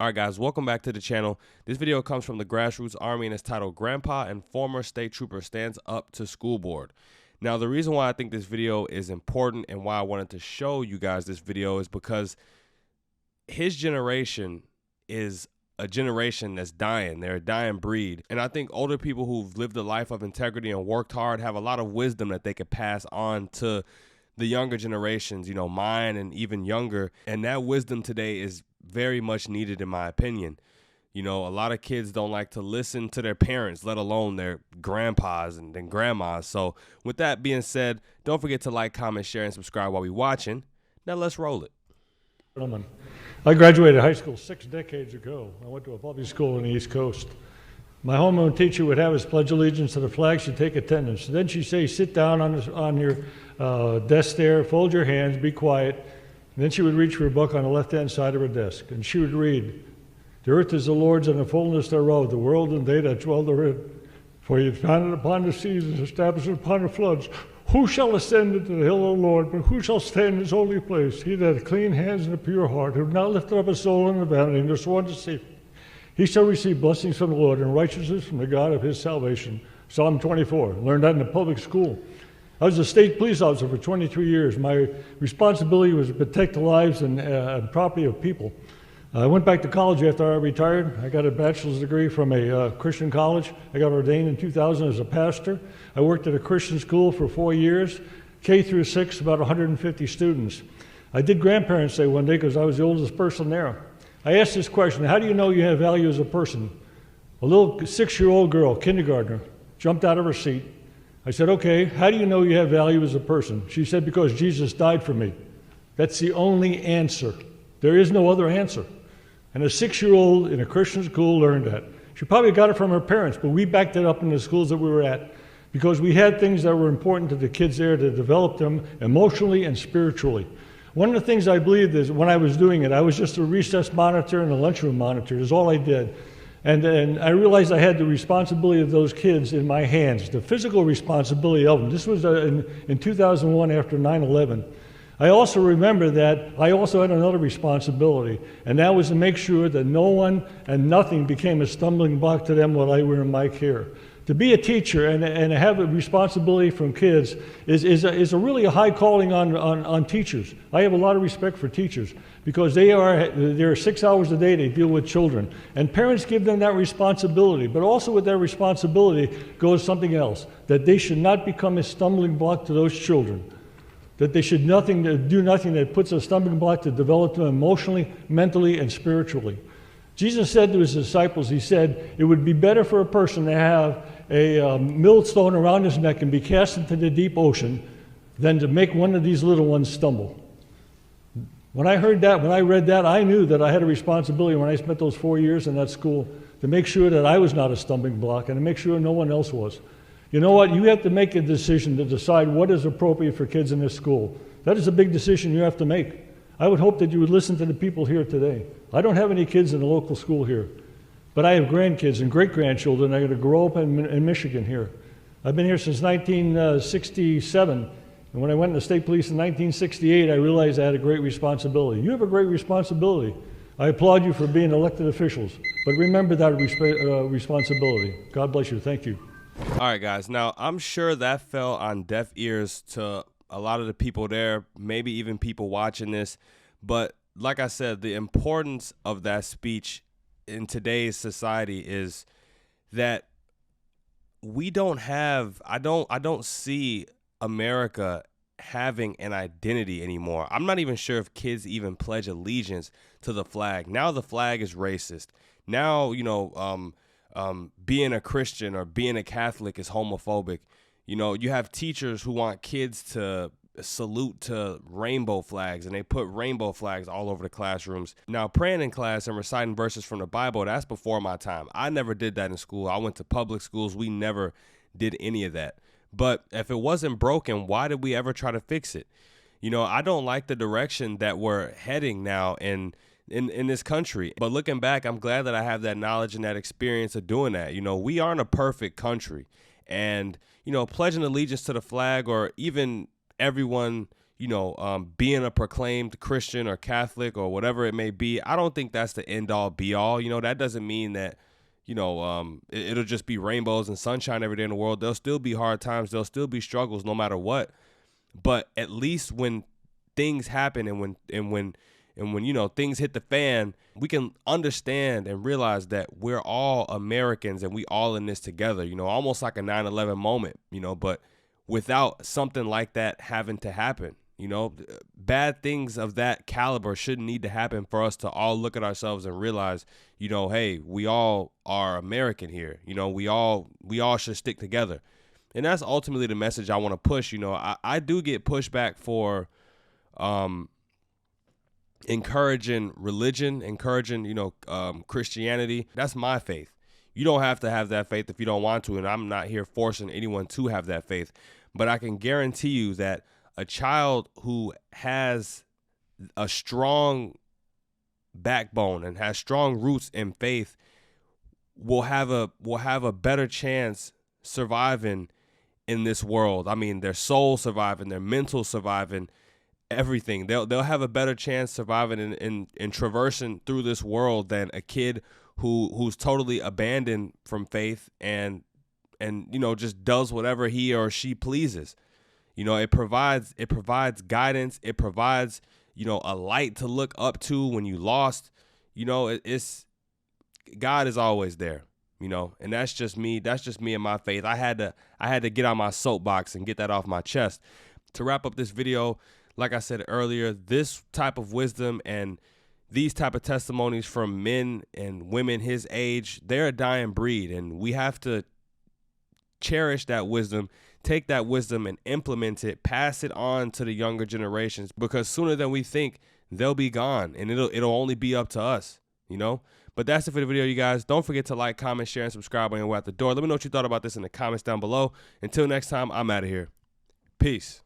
All right, guys, welcome back to the channel. This video comes from the Grassroots Army and it's titled Grandpa and Former State Trooper Stands Up to School Board. Now, the reason why I think this video is important and why I wanted to show you guys this video is because his generation is a generation that's dying. They're a dying breed. And I think older people who've lived a life of integrity and worked hard have a lot of wisdom that they could pass on to the younger generations, you know, mine and even younger. And that wisdom today is very much needed, in my opinion. You know, a lot of kids don't like to listen to their parents, let alone their grandpas and then grandmas. So with that being said, don't forget to like, comment, share, and subscribe while we're watching. Now let's roll it. Gentlemen, I graduated high school 6 decades ago. I went to a public school on the East Coast. My homeroom teacher would have us pledge allegiance to the flag. She'd take attendance. Then she'd say, sit down on your desk there, fold your hands, be quiet. And then she would reach for a book on the left-hand side of her desk, and she would read, "The earth is the Lord's and the fullness thereof, the world and they that dwell therein. For he hath founded upon the seas and established upon the floods. Who shall ascend into the hill of the Lord? But who shall stand in his holy place? He that hath clean hands and a pure heart, who hath not lifted up his soul in the vanity, and sworn to see. He shall receive blessings from the Lord and righteousness from the God of his salvation." Psalm 24. Learned that in the public school. I was a state police officer for 23 years. My responsibility was to protect the lives and property of people. I went back to college after I retired. I got a bachelor's degree from a Christian college. I got ordained in 2000 as a pastor. I worked at a Christian school for 4 years, K through 6, about 150 students. I did Grandparents' Day one day because I was the oldest person there. I asked this question: how do you know you have value as a person? A little 6-year-old girl, kindergartner, jumped out of her seat. I said, okay, how do you know you have value as a person? She said, because Jesus died for me. That's the only answer. There is no other answer. And a 6-year-old in a Christian school learned that. She probably got it from her parents, but we backed it up in the schools that we were at because we had things that were important to the kids there to develop them emotionally and spiritually. One of the things I believed is when I was doing it, I was just a recess monitor and a lunchroom monitor. That's all I did. And I realized I had the responsibility of those kids in my hands, the physical responsibility of them. This was in 2001 after 9/11. I also remember that I also had another responsibility, and that was to make sure that no one and nothing became a stumbling block to them while they were in my care. To be a teacher and have a responsibility from kids is a really a high calling on teachers. I have a lot of respect for teachers because they're 6 hours a day they deal with children. And parents give them that responsibility, but also with that responsibility goes something else, that they should not become a stumbling block to those children. That they should do nothing that puts a stumbling block to develop them emotionally, mentally, and spiritually. Jesus said to his disciples, he said, it would be better for a person to have a millstone around his neck and be cast into the deep ocean than to make one of these little ones stumble. When I heard that, when I read that, I knew that I had a responsibility when I spent those 4 years in that school to make sure that I was not a stumbling block and to make sure no one else was. You know what? You have to make a decision to decide what is appropriate for kids in this school. That is a big decision you have to make. I would hope that you would listen to the people here today. I don't have any kids in the local school here, but I have grandkids and great-grandchildren that are going to grow up in Michigan here. I've been here since 1967, and when I went in the state police in 1968, I realized I had a great responsibility. You have a great responsibility. I applaud you for being elected officials, but remember that responsibility. God bless you. Thank you. All right, guys. Now, I'm sure that fell on deaf ears to a lot of the people there, maybe even people watching this. But like I said, the importance of that speech in today's society is that we don't have, I don't see America having an identity anymore. I'm not even sure if kids even pledge allegiance to the flag. Now the flag is racist. Now, you know, being a Christian or being a Catholic is homophobic. You know, you have teachers who want kids to salute to rainbow flags, and they put rainbow flags all over the classrooms. Now, praying in class and reciting verses from the Bible, that's before my time. I never did that in school. I went to public schools. We never did any of that. But if it wasn't broken, why did we ever try to fix it? You know, I don't like the direction that we're heading now in this country. But looking back, I'm glad that I have that knowledge and that experience of doing that. You know, we aren't a perfect country. And, you know, pledging allegiance to the flag or even everyone, being a proclaimed Christian or Catholic or whatever it may be. I don't think that's the end all be all. That doesn't mean that, it'll just be rainbows and sunshine every day in the world. There'll still be hard times. There'll still be struggles no matter what. But at least when things happen and when things hit the fan, we can understand and realize that we're all Americans and we all in this together, almost like a 9/11 moment, but without something like that having to happen. Bad things of that caliber shouldn't need to happen for us to all look at ourselves and realize, hey, we all are American here. We all should stick together. And that's ultimately the message I want to push. I do get pushback for encouraging religion, encouraging, Christianity. That's my faith. You don't have to have that faith if you don't want to, and I'm not here forcing anyone to have that faith. But I can guarantee you that a child who has a strong backbone and has strong roots in faith will have a better chance surviving in this world. I mean, their soul surviving, their mental surviving, everything. They'll have a better chance surviving in traversing through this world than a kid who's totally abandoned from faith and just does whatever he or she pleases. It provides guidance. It provides, a light to look up to when you lost. It's God is always there, and that's just me. That's just me and my faith. I had to get on my soapbox and get that off my chest. To wrap up this video, like I said earlier, this type of wisdom and these type of testimonies from men and women his age, they're a dying breed, and we have to cherish that wisdom, take that wisdom and implement it, pass it on to the younger generations, because sooner than we think, they'll be gone and it'll only be up to us, But that's it for the video, you guys. Don't forget to like, comment, share, and subscribe when you're at the door. Let me know what you thought about this in the comments down below. Until next time, I'm out of here. Peace.